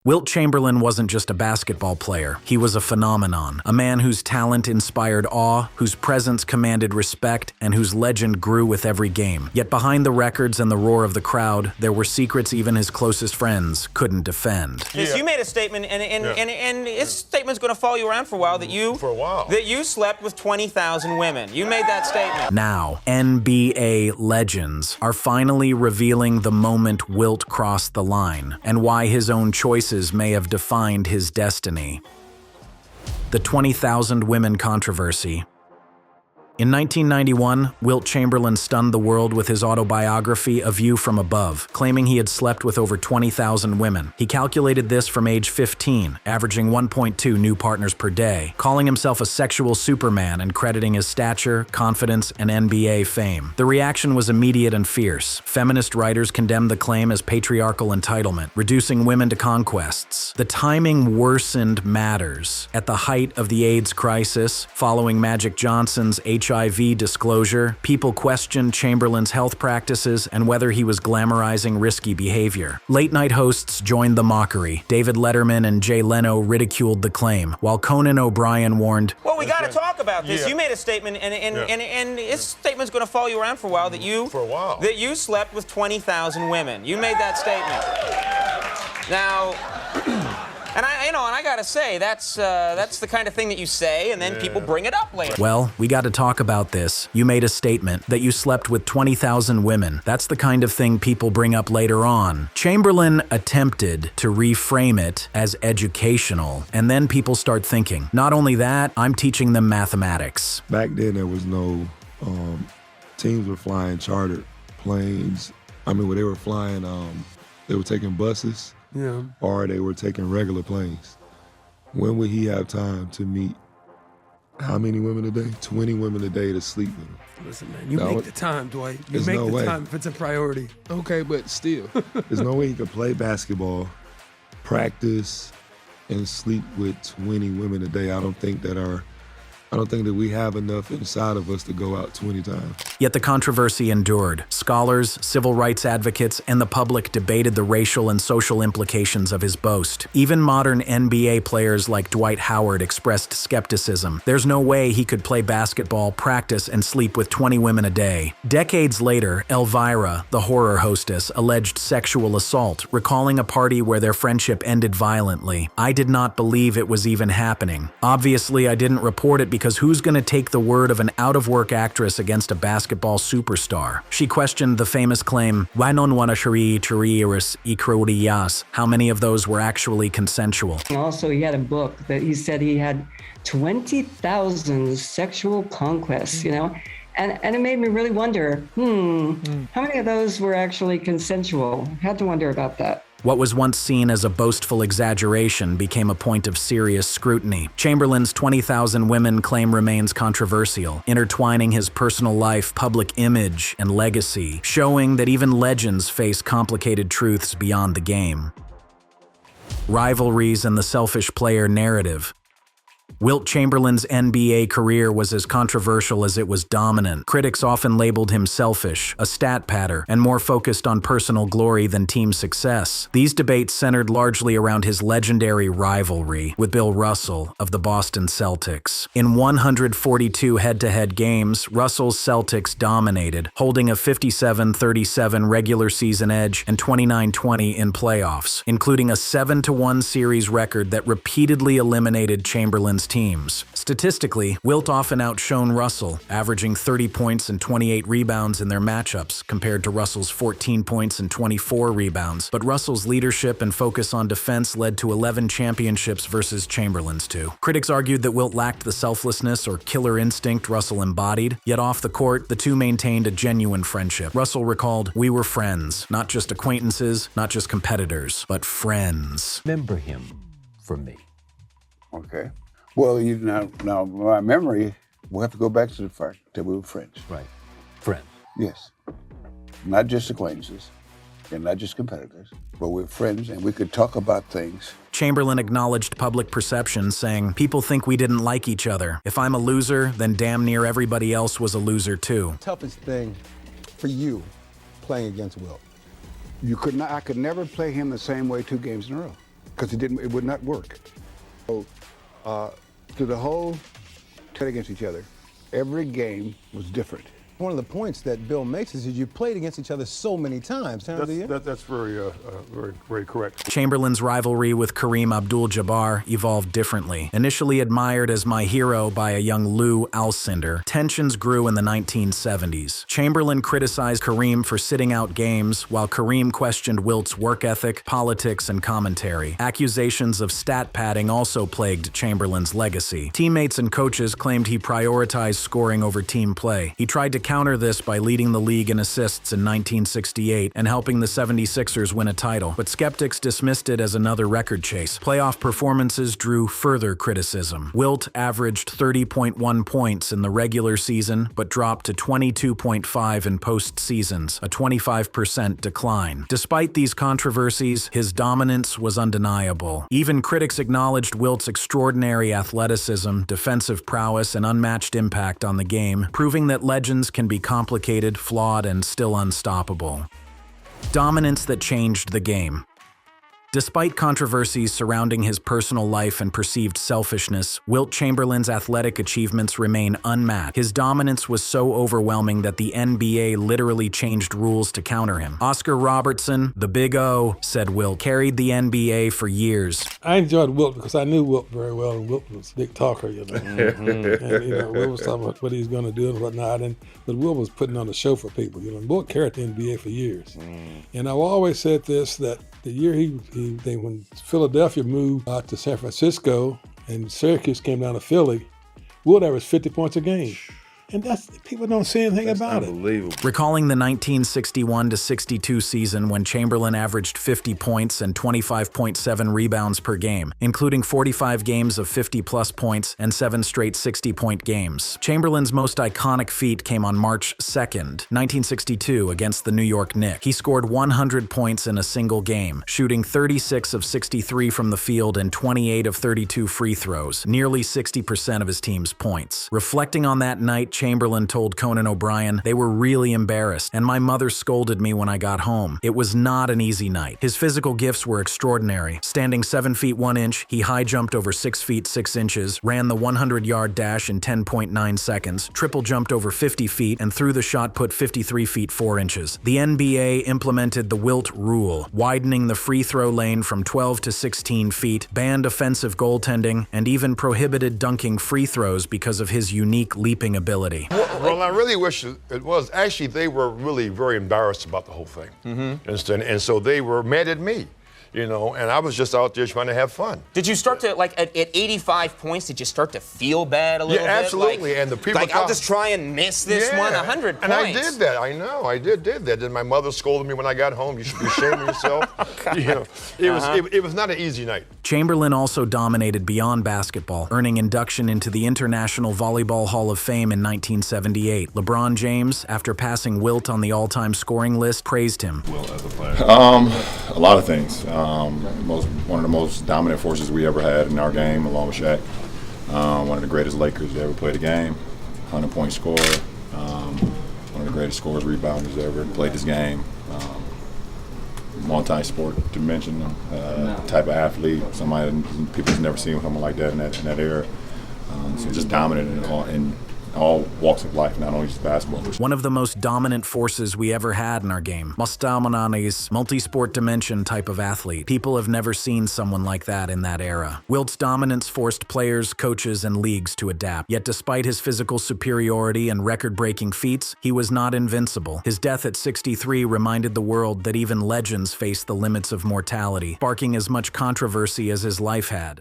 Wilt Chamberlain wasn't just a basketball player, he was a phenomenon. A man whose talent inspired awe, whose presence commanded respect, and whose legend grew with every game. Yet behind the records and the roar of the crowd, there were secrets even his closest friends couldn't defend. Yeah. You made a statement, and this statement's going to follow you around for a while, that you slept with 20,000 women. You made that statement. Now, NBA legends are finally revealing the moment Wilt crossed the line, and why his own choices may have defined his destiny. The 20,000 women controversy. In 1991, Wilt Chamberlain stunned the world with his autobiography, A View from Above, claiming he had slept with over 20,000 women. He calculated this from age 15, averaging 1.2 new partners per day, calling himself a sexual superman and crediting his stature, confidence, and NBA fame. The reaction was immediate and fierce. Feminist writers condemned the claim as patriarchal entitlement, reducing women to conquests. The timing worsened matters. At the height of the AIDS crisis, following Magic Johnson's HIV disclosure, people questioned Chamberlain's health practices and whether he was glamorizing risky behavior. Late-night hosts joined the mockery. David Letterman and Jay Leno ridiculed the claim, while Conan O'Brien warned, "Well, we got to talk about this. You made a statement, and this statement's going to follow you around for a while, that you slept with 20,000 women. You made that statement. Now." And I gotta say, that's the kind of thing that you say, and then people bring it up later. Well, we got to talk about this. You made a statement that you slept with 20,000 women. That's the kind of thing people bring up later on. Chamberlain attempted to reframe it as educational, and then people start thinking, not only that, I'm teaching them mathematics. Back then, there was no, teams were flying chartered planes. I mean, when they were flying, they were taking buses. Yeah. Or they were taking regular planes. When would he have time to meet how many women a day? 20 women a day to sleep with him. Listen, man, you make the time, Dwight. You make the time if it's a priority. Okay, but still, there's no way he could play basketball, practice, and sleep with 20 women a day. I don't think that we have enough inside of us to go out 20 times. Yet the controversy endured. Scholars, civil rights advocates, and the public debated the racial and social implications of his boast. Even modern NBA players like Dwight Howard expressed skepticism. There's no way he could play basketball, practice, and sleep with 20 women a day. Decades later, Elvira, the horror hostess, alleged sexual assault, recalling a party where their friendship ended violently. "I did not believe it was even happening. Obviously, I didn't report it because who's going to take the word of an out-of-work actress against a basketball superstar?" She questioned the famous claim, "Why non wana shari chariris ikrodias?" How many of those were actually consensual? Also, he had a book that he said he had 20,000 sexual conquests, And it made me really wonder, how many of those were actually consensual? Had to wonder about that. What was once seen as a boastful exaggeration became a point of serious scrutiny. Chamberlain's 20,000 women claim remains controversial, intertwining his personal life, public image, and legacy, showing that even legends face complicated truths beyond the game. Rivalries and the selfish player narrative. Wilt Chamberlain's NBA career was as controversial as it was dominant. Critics often labeled him selfish, a stat patter, and more focused on personal glory than team success. These debates centered largely around his legendary rivalry with Bill Russell of the Boston Celtics. In 142 head-to-head games, Russell's Celtics dominated, holding a 57-37 regular season edge and 29-20 in playoffs, including a 7-1 series record that repeatedly eliminated Chamberlain's teams. Statistically, Wilt often outshone Russell, averaging 30 points and 28 rebounds in their matchups, compared to Russell's 14 points and 24 rebounds. But Russell's leadership and focus on defense led to 11 championships versus Chamberlain's 2. Critics argued that Wilt lacked the selflessness or killer instinct Russell embodied, yet off the court, the two maintained a genuine friendship. Russell recalled, "We were friends, not just acquaintances, not just competitors, but friends." Remember him for me. Okay. Well, now my memory, we'll have to go back to the fact that we were friends. Right. Friends. Yes. Not just acquaintances and not just competitors, but we're friends and we could talk about things. Chamberlain acknowledged public perception, saying, "People think we didn't like each other. If I'm a loser, then damn near everybody else was a loser too." Toughest thing for you playing against Wilt? I could never play him the same way 2 games in a row. because it would not work. So, through the whole against each other, every game was different. One of the points that Bill makes is that you played against each other so many times. That's very correct. Chamberlain's rivalry with Kareem Abdul-Jabbar evolved differently. Initially admired as my hero by a young Lou Alcindor, tensions grew in the 1970s. Chamberlain criticized Kareem for sitting out games, while Kareem questioned Wilt's work ethic, politics, and commentary. Accusations of stat padding also plagued Chamberlain's legacy. Teammates and coaches claimed he prioritized scoring over team play. He tried to counter this by leading the league in assists in 1968 and helping the 76ers win a title, but skeptics dismissed it as another record chase. Playoff performances drew further criticism. Wilt averaged 30.1 points in the regular season, but dropped to 22.5 in postseasons, a 25% decline. Despite these controversies, his dominance was undeniable. Even critics acknowledged Wilt's extraordinary athleticism, defensive prowess, and unmatched impact on the game, proving that legends can be complicated, flawed, and still unstoppable. Dominance that changed the game. Despite controversies surrounding his personal life and perceived selfishness, Wilt Chamberlain's athletic achievements remain unmatched. His dominance was so overwhelming that the NBA literally changed rules to counter him. Oscar Robertson, the Big O, said Wilt carried the NBA for years. I enjoyed Wilt because I knew Wilt very well, and Wilt was a big talker, you know. And Wilt was talking about what he's going to do and whatnot, but Wilt was putting on a show for people, you know. And Wilt carried the NBA for years. And I've always said this, that the year when Philadelphia moved out to San Francisco and Syracuse came down to Philly, Wilt averaged 50 points a game. And people don't say anything about it. Recalling the 1961-62 season when Chamberlain averaged 50 points and 25.7 rebounds per game, including 45 games of 50-plus points and 7 straight 60-point games. Chamberlain's most iconic feat came on March 2nd, 1962 against the New York Knicks. He scored 100 points in a single game, shooting 36 of 63 from the field and 28 of 32 free throws, nearly 60% of his team's points. Reflecting on that night, Chamberlain told Conan O'Brien, "They were really embarrassed, and my mother scolded me when I got home. It was not an easy night." His physical gifts were extraordinary. Standing 7 feet 1 inch, he high jumped over 6 feet 6 inches, ran the 100-yard dash in 10.9 seconds, triple jumped over 50 feet, and threw the shot put 53 feet 4 inches. The NBA implemented the Wilt rule, widening the free throw lane from 12 to 16 feet, banned offensive goaltending, and even prohibited dunking free throws because of his unique leaping ability. Well, I really wish it was. Actually, they were really very embarrassed about the whole thing. And so they were mad at me, you know, and I was just out there trying to have fun. Did you start to, like, at 85 points, did you start to feel bad a little bit? Yeah, absolutely. And the people I'll just try and miss this one, 100 points. And I did that. I know. I did that. And my mother scolded me when I got home. You should be ashamed of yourself. You know, it was not an easy night. Chamberlain also dominated beyond basketball, earning induction into the International Volleyball Hall of Fame in 1978. LeBron James, after passing Wilt on the all-time scoring list, praised him. Wilt as a player? A lot of things. One of the most dominant forces we ever had in our game, along with Shaq. One of the greatest Lakers to ever play the game. 100-point scorer. One of the greatest scorers, rebounders ever played this game. Multi-sport dimension, type of athlete. Somebody people's never seen someone like that in that era. So just dominant in all walks of life, not only just basketball. One of the most dominant forces we ever had in our game. Mustamanani's multi-sport dimension type of athlete. People have never seen someone like that in that era. Wilt's dominance forced players, coaches, and leagues to adapt. Yet despite his physical superiority and record-breaking feats, he was not invincible. His death at 63 reminded the world that even legends face the limits of mortality, sparking as much controversy as his life had.